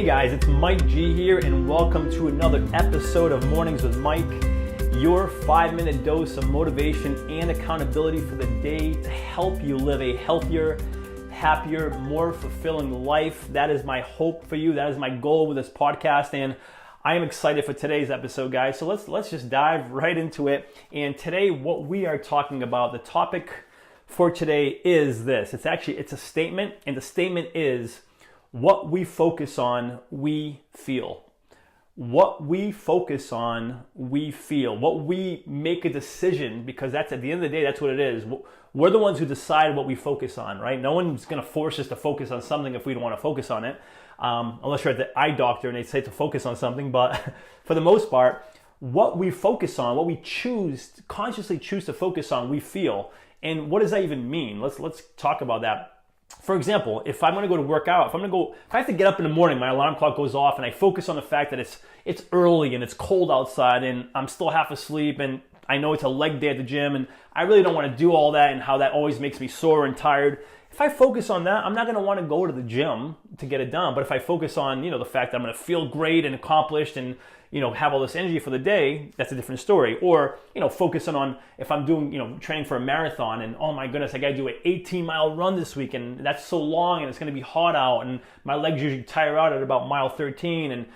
Hey guys, it's Mike G here, and welcome to another episode of Mornings with Mike, your 5-minute dose of motivation and accountability for the day to help you live a healthier, happier, more fulfilling life. That is my hope for you. That is my goal with this podcast, and I am excited for today's episode, guys. So let's just dive right into it. And today, what we are talking about, the topic for today is this. It's a statement, and the statement is, what we focus on, we feel. What we focus on, we feel. What we make a decision, because that's at the end of the day, that's what it is. We're the ones who decide what we focus on, right? No one's going to force us to focus on something if we don't want to focus on it, unless you're at the eye doctor and they say to focus on something. But for the most part, what we focus on, what we consciously choose to focus on, we feel. And what does that even mean? Let's talk about that. For example, if I'm going to go to work out, if I have to get up in the morning, my alarm clock goes off, and I focus on the fact that it's early and it's cold outside and I'm still half asleep, and I know it's a leg day at the gym, and I really don't want to do all that, and how that always makes me sore and tired. If I focus on that, I'm not going to want to go to the gym to get it done. But if I focus on, the fact that I'm going to feel great and accomplished and, have all this energy for the day, that's a different story. Or, focusing on if I'm doing, training for a marathon and, oh my goodness, I got to do an 18-mile run this week, and that's so long and it's going to be hot out and my legs usually tire out at about mile 13. And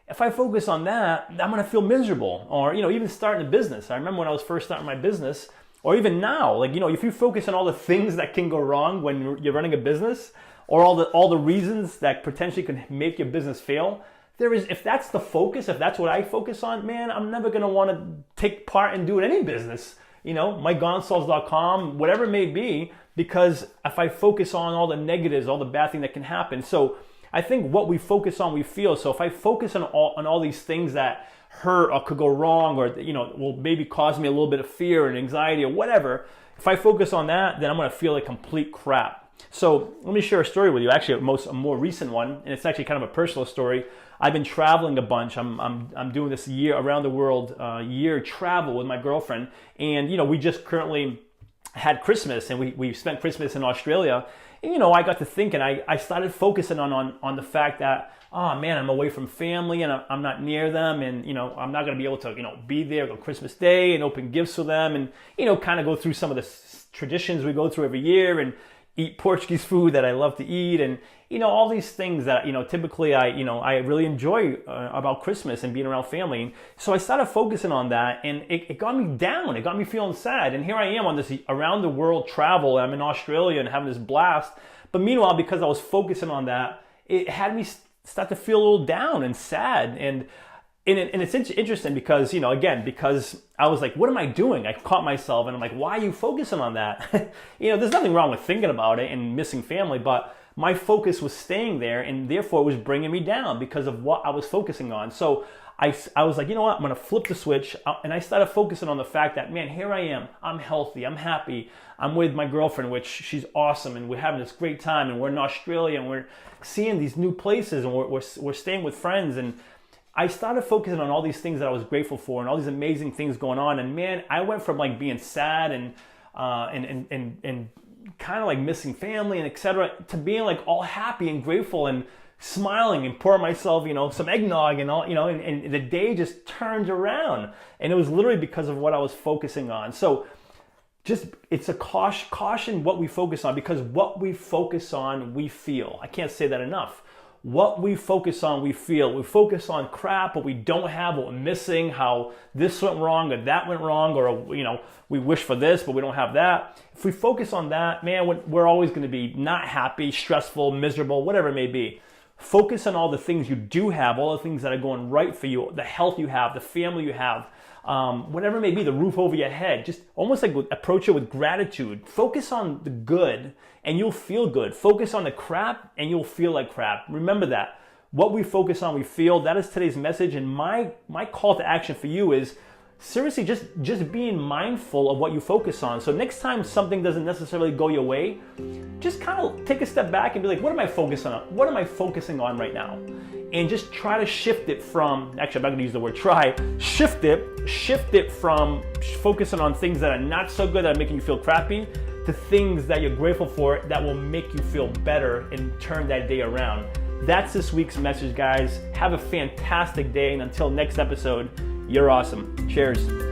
if I focus on that, I'm going to feel miserable. Or, even starting a business. I remember when I was first starting my business, or even now, if you focus on all the things that can go wrong when you're running a business, or all the reasons that potentially can make your business fail, if that's the focus, if that's what I focus on, man, I'm never going to want to take part in doing any business, Goncalves.com, whatever it may be, because if I focus on all the negatives, all the bad things that can happen. So I think what we focus on, we feel. So if I focus on all these things that hurt or could go wrong, or will maybe cause me a little bit of fear and anxiety or whatever, if I focus on that, then I'm going to feel like complete crap. So let me share a story with you, actually a more recent one, and it's actually kind of a personal story. I've been traveling a bunch. I'm doing this year around the world year travel with my girlfriend, and we just currently had Christmas, and we spent Christmas in Australia. And I got to thinking, I started focusing on the fact that, oh man, I'm away from family and I'm not near them, and I'm not going to be able to be there on Christmas Day and open gifts for them, and kind of go through some of the traditions we go through every year, and eat Portuguese food that I love to eat, and all these things that typically I really enjoy about Christmas and being around family. And so I started focusing on that, and it got me down. It got me feeling sad. And here I am on this around the world travel. I'm in Australia and having this blast. But meanwhile, because I was focusing on that, it had me start to feel a little down and sad. And it's interesting because, because I was like, what am I doing? I caught myself and I'm like, why are you focusing on that? There's nothing wrong with thinking about it and missing family, but my focus was staying there, and therefore it was bringing me down because of what I was focusing on. So I was like, you know what? I'm going to flip the switch. And I started focusing on the fact that, man, here I am. I'm healthy. I'm happy. I'm with my girlfriend, which she's awesome. And we're having this great time. And we're in Australia, and we're seeing these new places, and we're staying with friends. And I started focusing on all these things that I was grateful for and all these amazing things going on. And man, I went from like being sad and kind of like missing family and etc. to being like all happy and grateful and smiling and pouring myself, some eggnog and all, and the day just turned around. And it was literally because of what I was focusing on. So it's a caution what we focus on, because what we focus on, we feel. I can't say that enough. What we focus on, we feel. We focus on crap, what we don't have, what we're missing, how this went wrong or that went wrong, or, we wish for this, but we don't have that. If we focus on that, man, we're always going to be not happy, stressful, miserable, whatever it may be. Focus on all the things you do have, all the things that are going right for you, the health you have, the family you have, whatever it may be, the roof over your head. Just almost like approach it with gratitude. Focus on the good and you'll feel good. Focus on the crap and you'll feel like crap. Remember that. What we focus on, we feel. That is today's message. And my call to action for you is seriously just being mindful of what you focus on. So next time something doesn't necessarily go your way, just kind of take a step back and be like, what am I focusing on? What am I focusing on right now? And just try to shift it from, actually I'm not gonna use the word try, shift it from focusing on things that are not so good, that are making you feel crappy, to things that you're grateful for that will make you feel better and turn that day around. That's this week's message, guys. Have a fantastic day, and until next episode, you're awesome. Cheers.